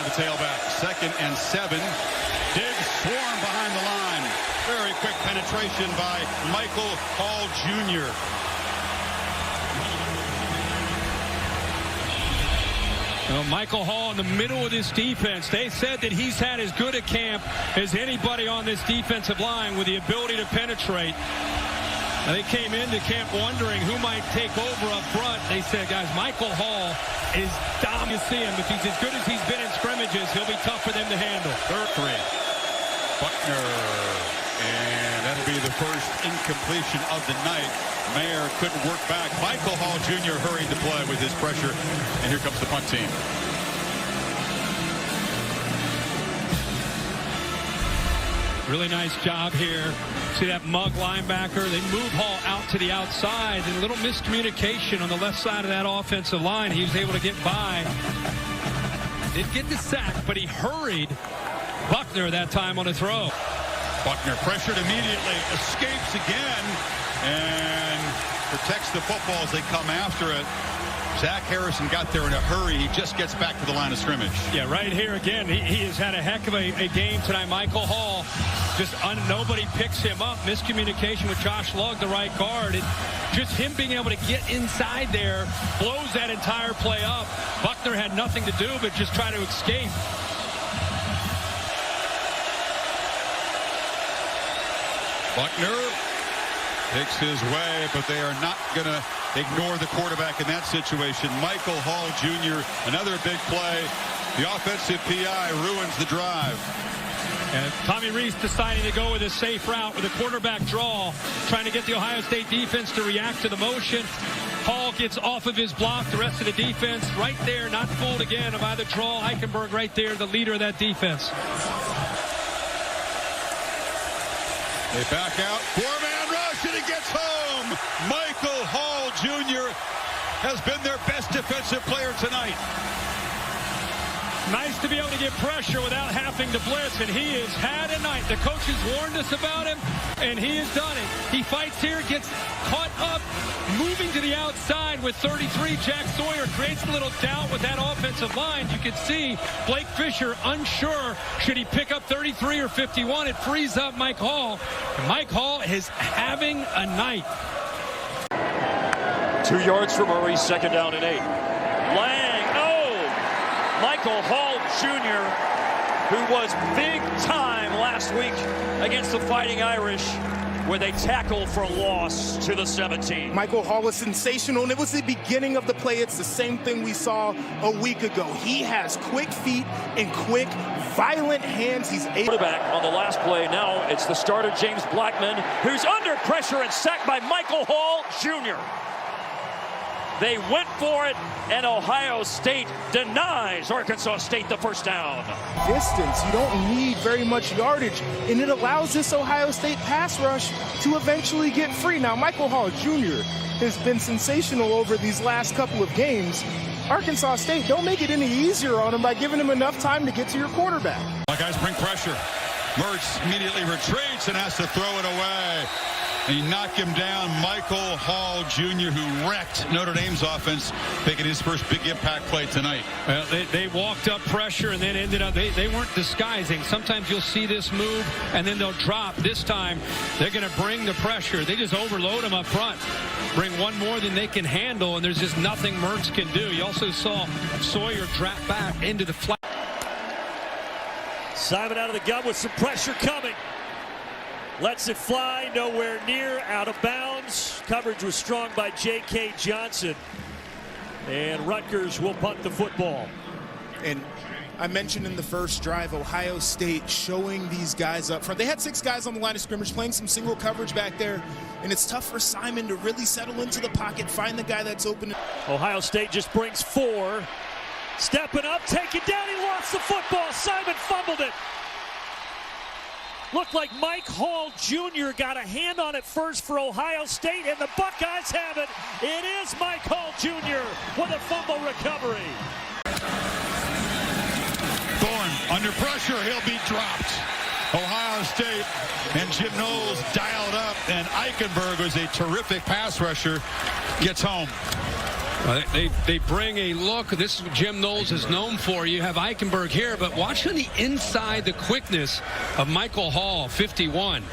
The tailback, 2nd and 7. Diggs swarm behind the line. Very quick penetration by Michael Hall Jr. Well, Michael Hall in the middle of this defense. They said that he's had as good a camp as anybody on this defensive line with the ability to penetrate. They came into camp wondering who might take over up front. They said, guys, Michael Hall is dominant. You see him. If he's as good as he's been in scrimmages, he'll be tough for them to handle. 3rd. Buckner. And that'll be the first incompletion of the night. Mayer couldn't work back. Michael Hall Jr. hurried to play with his pressure. And here comes the punt team. Really nice job here. See that mug linebacker? They move Hall out to the outside. And a little miscommunication on the left side of that offensive line. He was able to get by. Didn't get the sack, but he hurried Buckner that time on a throw. Buckner pressured immediately, escapes again, and protects the football as they come after it. Zach Harrison got there in a hurry. He just gets back to the line of scrimmage. Yeah, right here again. He has had a heck of a game tonight. Michael Hall, nobody picks him up. Miscommunication with Josh Lugg, the right guard. And just him being able to get inside there blows that entire play up. Buckner had nothing to do but just try to escape. Buckner takes his way, but they are not going to ignore the quarterback in that situation. Michael Hall Jr., another big play. The offensive PI ruins the drive. And Tommy Rees deciding to go with a safe route with a quarterback draw, trying to get the Ohio State defense to react to the motion. Hall gets off of his block. The rest of the defense right there, not fooled again of either draw. Eichenberg right there, the leader of that defense. They back out. 4-man rush, and he gets home. Michael Hall Jr. has been their best defensive player tonight. Nice to be able to get pressure without having to blitz, and he has had a night. The coaches warned us about him, and he has done it. He fights here, gets caught up, moving to the outside with 33. Jack Sawyer creates a little doubt with that offensive line. You can see Blake Fisher unsure, should he pick up 33 or 51? It frees up Mike Hall. And Mike Hall is having a night. 2 yards for Murray, 2nd down and 8. Lang. Michael Hall Jr., who was big time last week against the Fighting Irish with a tackle for loss to the 17. Michael Hall was sensational, and it was the beginning of the play. It's the same thing we saw a week ago. He has quick feet and quick, violent hands. He's able. Quarterback on the last play. Now it's the starter, James Blackman, who's under pressure and sacked by Michael Hall Jr. They went for it, and Ohio State denies Arkansas State the first down. Distance, you don't need very much yardage, and it allows this Ohio State pass rush to eventually get free. Now, Michael Hall Jr. has been sensational over these last couple of games. Arkansas State, don't make it any easier on him by giving him enough time to get to your quarterback. My guys bring pressure. Mertz immediately retreats and has to throw it away. He knocked him down. Michael Hall Jr., who wrecked Notre Dame's offense, making his first big impact play tonight. Well, they walked up pressure and then ended up, they weren't disguising. Sometimes you'll see this move and then they'll drop. This time, they're going to bring the pressure. They just overload them up front. Bring one more than they can handle, and there's just nothing Mertz can do. You also saw Sawyer drop back into the flat. Simon out of the gun with some pressure coming. Lets it fly, nowhere near, out of bounds. Coverage was strong by J.K. Johnson. And Rutgers will punt the football. And I mentioned in the first drive, Ohio State showing these guys up front. They had 6 guys on the line of scrimmage playing some single coverage back there. And it's tough for Simon to really settle into the pocket, find the guy that's open. Ohio State just brings 4. Stepping up, taking down, he lost the football. Simon fumbled it. Looked like Mike Hall Jr. got a hand on it first for Ohio State, and the Buckeyes have it. It is Mike Hall Jr. with a fumble recovery. Thorne under pressure, he'll be dropped. Ohio State and Jim Knowles dialed up, and Eichenberg was a terrific pass rusher, gets home. They bring a look. This is what Jim Knowles is known for. You have Eichenberg here, but watch on the inside the quickness of Michael Hall, 51.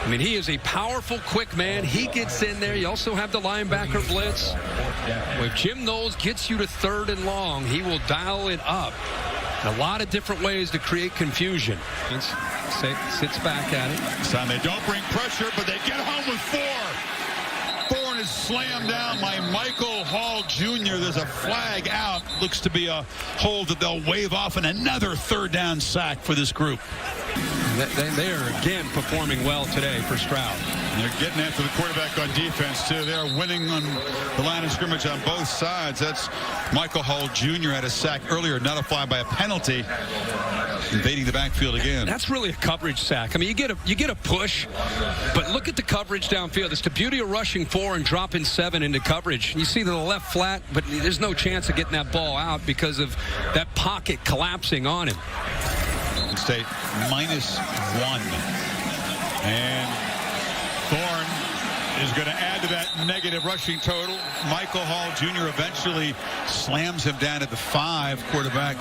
I mean, he is a powerful, quick man. He gets in there. You also have the linebacker blitz. Well, if Jim Knowles gets you to 3rd and long, he will dial it up. A lot of different ways to create confusion. Sits back at it. This time they don't bring pressure, but they get home with 4. Thorne is slammed down by Michael Hall Jr. There's a flag out. Looks to be a hold that they'll wave off, and another 3rd down sack for this group. They are, again, performing well today for Stroud. And they're getting after the quarterback on defense, too. They're winning on the line of scrimmage on both sides. That's Michael Hall Jr. had a sack earlier, nullified by a penalty, invading the backfield again. That's really a coverage sack. I mean, you get a push, but look at the coverage downfield. It's the beauty of rushing 4 and dropping 7 into coverage. You see the left flat, but there's no chance of getting that ball out because of that pocket collapsing on him. State -1. And Thorne is going to add to that negative rushing total. Michael Hall Jr. eventually slams him down at the 5. Quarterback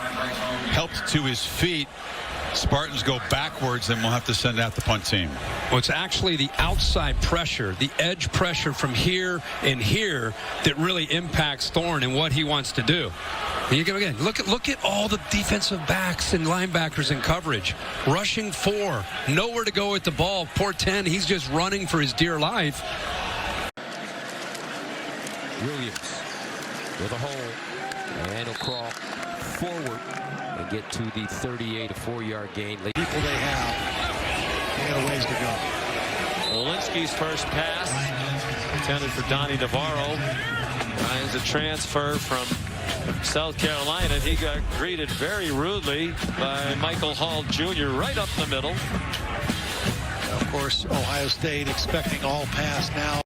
helped to his feet. Spartans go backwards, and we'll have to send out the punt team. Well, it's actually the outside pressure, the edge pressure from here and here that really impacts Thorne and what he wants to do. And you go again. Look at all the defensive backs and linebackers in coverage. Rushing 4, nowhere to go with the ball. Poor 10, he's just running for his dear life. Williams with a hole, and he'll crawl forward and get to the 38, a 4-yard gain. People they have a ways to go. Walensky's first pass intended for Donnie Navarro. Ryan's a transfer from South Carolina. He got greeted very rudely by Michael Hall Jr. right up the middle. Of course, Ohio State expecting all pass now.